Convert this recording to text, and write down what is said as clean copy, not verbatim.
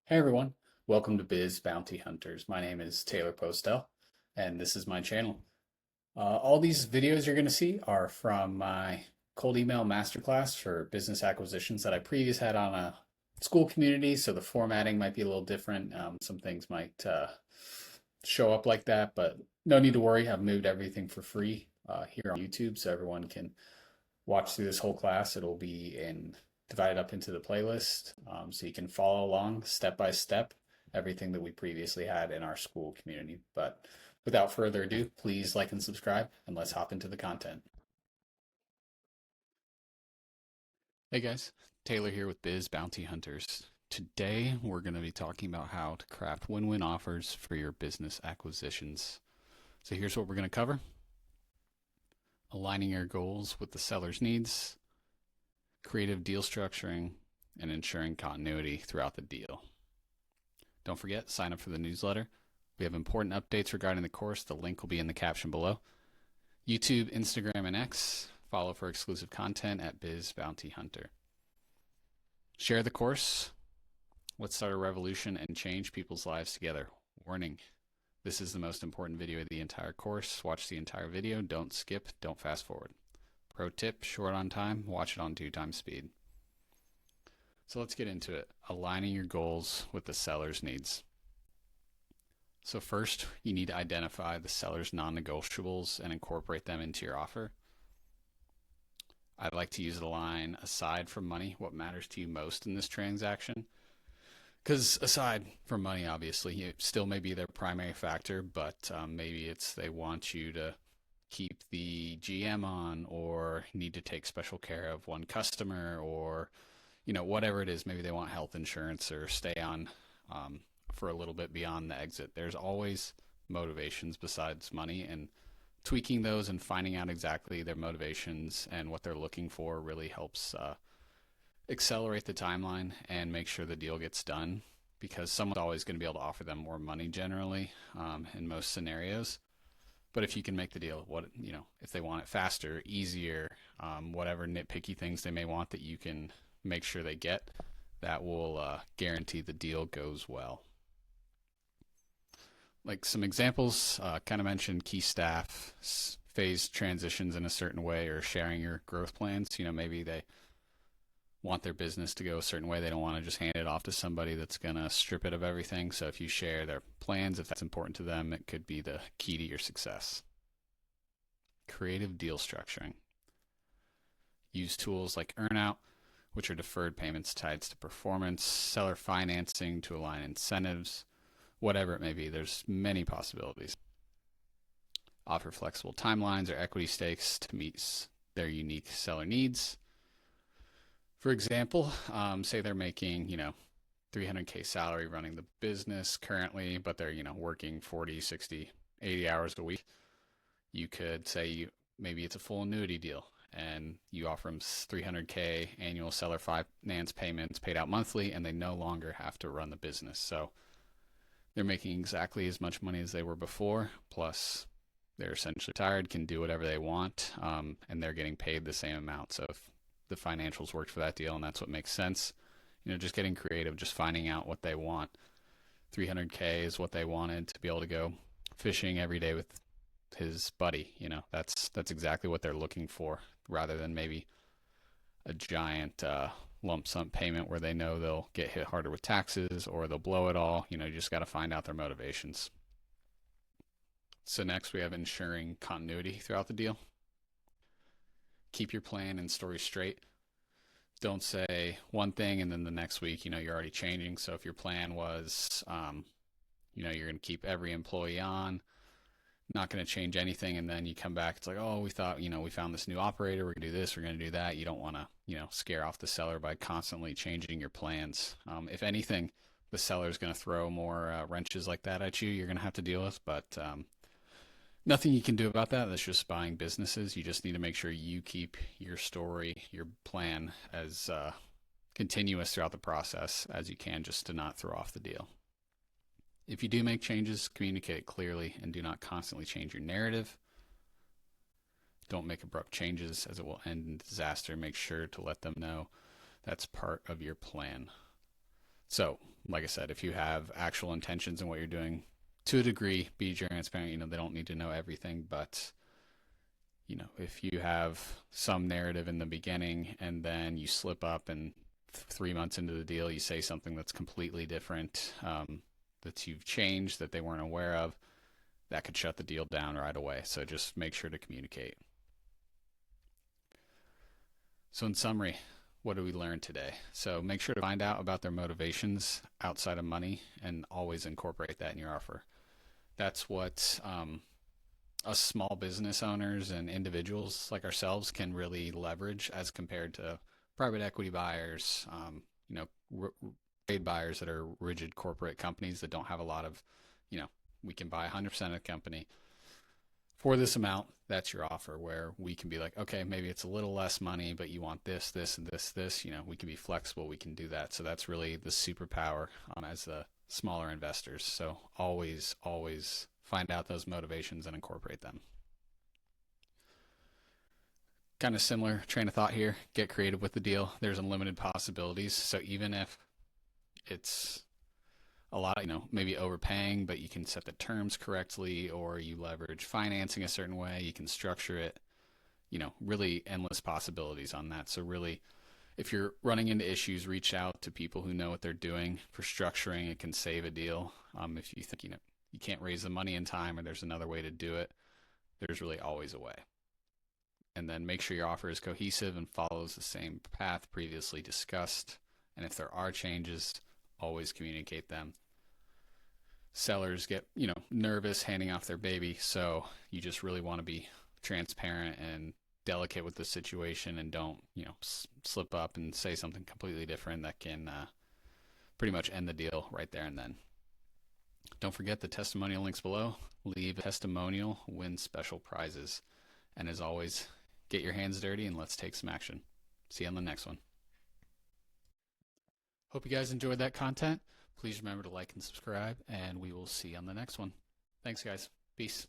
Hey everyone, welcome to Biz Bounty Hunters. My name is Taylor Postel, and this is my channel. All these videos you're going to see are from my cold email masterclass for business acquisitions that I previously had on a school community, so the formatting might be a little different. Some things might show up like that, but no need to worry. I've moved everything for free here on YouTube, so everyone can watch through this whole class. It'll be in divided up into the playlist, so you can follow along step by step everything that we previously had in our school community. But without further ado, please like and subscribe, and let's hop into the content. Hey guys, Taylor here with Biz Bounty Hunters. Today we're going to be talking about how to craft win-win offers for your business acquisitions. So here's what we're going to cover: aligning your goals with the seller's needs, creative deal structuring, and ensuring continuity throughout the deal. Don't forget, sign up for the newsletter. We have important updates regarding the course. The link will be in the caption below. YouTube, Instagram, and X. Follow for exclusive content at Biz Bounty Hunter. Share the course. Let's start a revolution and change people's lives together. Warning: this is the most important video of the entire course. Watch the entire video. Don't skip. Don't fast forward. Pro tip: short on time, watch it on 2x speed. So let's get into it. Aligning your goals with the seller's needs. So first, you need to identify the seller's non-negotiables and incorporate them into your offer. I like to use the line, aside from money, what matters to you most in this transaction? Because aside from money, obviously, it still may be their primary factor, but maybe it's they want you to keep the GM on, or need to take special care of one customer, or whatever it is. Maybe they want health insurance or stay on for a little bit beyond the exit. There's always motivations besides money, and tweaking those and finding out exactly their motivations and what they're looking for really helps accelerate the timeline and make sure the deal gets done, because someone's always going to be able to offer them more money generally in most scenarios. But if you can make the deal, if they want it faster, easier, whatever nitpicky things they may want that you can make sure they get, that will guarantee the deal goes well. Like some examples, kind of mentioned key staff, phase transitions in a certain way, or sharing your growth plans. Maybe they want their business to go a certain way. They don't want to just hand it off to somebody that's going to strip it of everything. So if you share their plans, if that's important to them, it could be the key to your success. Creative deal structuring. Use tools like earnout, which are deferred payments tied to performance, seller financing to align incentives, whatever it may be. There's many possibilities. Offer flexible timelines or equity stakes to meet their unique seller needs. For example, say they're making, 300K salary running the business currently, but they're, working 40, 60, 80 hours a week. You could say maybe it's a full annuity deal, and you offer them 300K annual seller finance payments paid out monthly, and they no longer have to run the business. So they're making exactly as much money as they were before, plus they're essentially retired, can do whatever they want, and they're getting paid the same amount. So if the financials worked for that deal and that's what makes sense, just getting creative, just finding out what they want. 300K is what they wanted to be able to go fishing every day with his buddy. That's exactly what they're looking for, rather than maybe a giant lump sum payment where they know they'll get hit harder with taxes or they'll blow it all. You just got to find out their motivations. So next we have ensuring continuity throughout the deal. Keep your plan and story straight. Don't say one thing and then the next week, you're already changing. So if your plan was, you're going to keep every employee on, not going to change anything, and then you come back, it's like, oh, we thought, we found this new operator, we're going to do this, we're going to do that. You don't want to, scare off the seller by constantly changing your plans. If anything, the seller is going to throw more wrenches like that at you, you're going to have to deal with, but nothing you can do about that. That's just buying businesses. You just need to make sure you keep your story, your plan as continuous throughout the process as you can, just to not throw off the deal. If you do make changes, communicate it clearly and do not constantly change your narrative. Don't make abrupt changes, as it will end in disaster. Make sure to let them know that's part of your plan. So, like I said, if you have actual intentions in what you're doing, to a degree, be transparent. They don't need to know everything, but if you have some narrative in the beginning and then you slip up and 3 months into the deal, you say something that's completely different, that you've changed, that they weren't aware of, that could shut the deal down right away. So just make sure to communicate. So, in summary, what did we learn today? So, make sure to find out about their motivations outside of money and always incorporate that in your offer. That's what us small business owners and individuals like ourselves can really leverage as compared to private equity buyers, trade buyers that are rigid corporate companies that don't have a lot of, we can buy 100% of the company for this amount. That's your offer, where we can be like, okay, maybe it's a little less money, but you want this, this, and this. We can be flexible. We can do that. So that's really the superpower as the smaller investors. So always, always find out those motivations and incorporate them. Kind of similar train of thought here. Get creative with the deal. There's unlimited possibilities. So even if it's a lot, maybe overpaying, but you can set the terms correctly, or you leverage financing a certain way, you can structure it, really endless possibilities on that. So really, if you're running into issues, reach out to people who know what they're doing for structuring. It can save a deal. If you think, you can't raise the money in time or there's another way to do it, there's really always a way. And then make sure your offer is cohesive and follows the same path previously discussed. And if there are changes, always communicate them. Sellers get, nervous handing off their baby. So you just really want to be transparent and delicate with the situation, and don't, slip up and say something completely different that can pretty much end the deal right there and then. Don't forget the testimonial links below. Leave a testimonial, win special prizes. And as always, get your hands dirty and let's take some action. See you on the next one. Hope you guys enjoyed that content. Please remember to like and subscribe, and we will see you on the next one. Thanks, guys. Peace.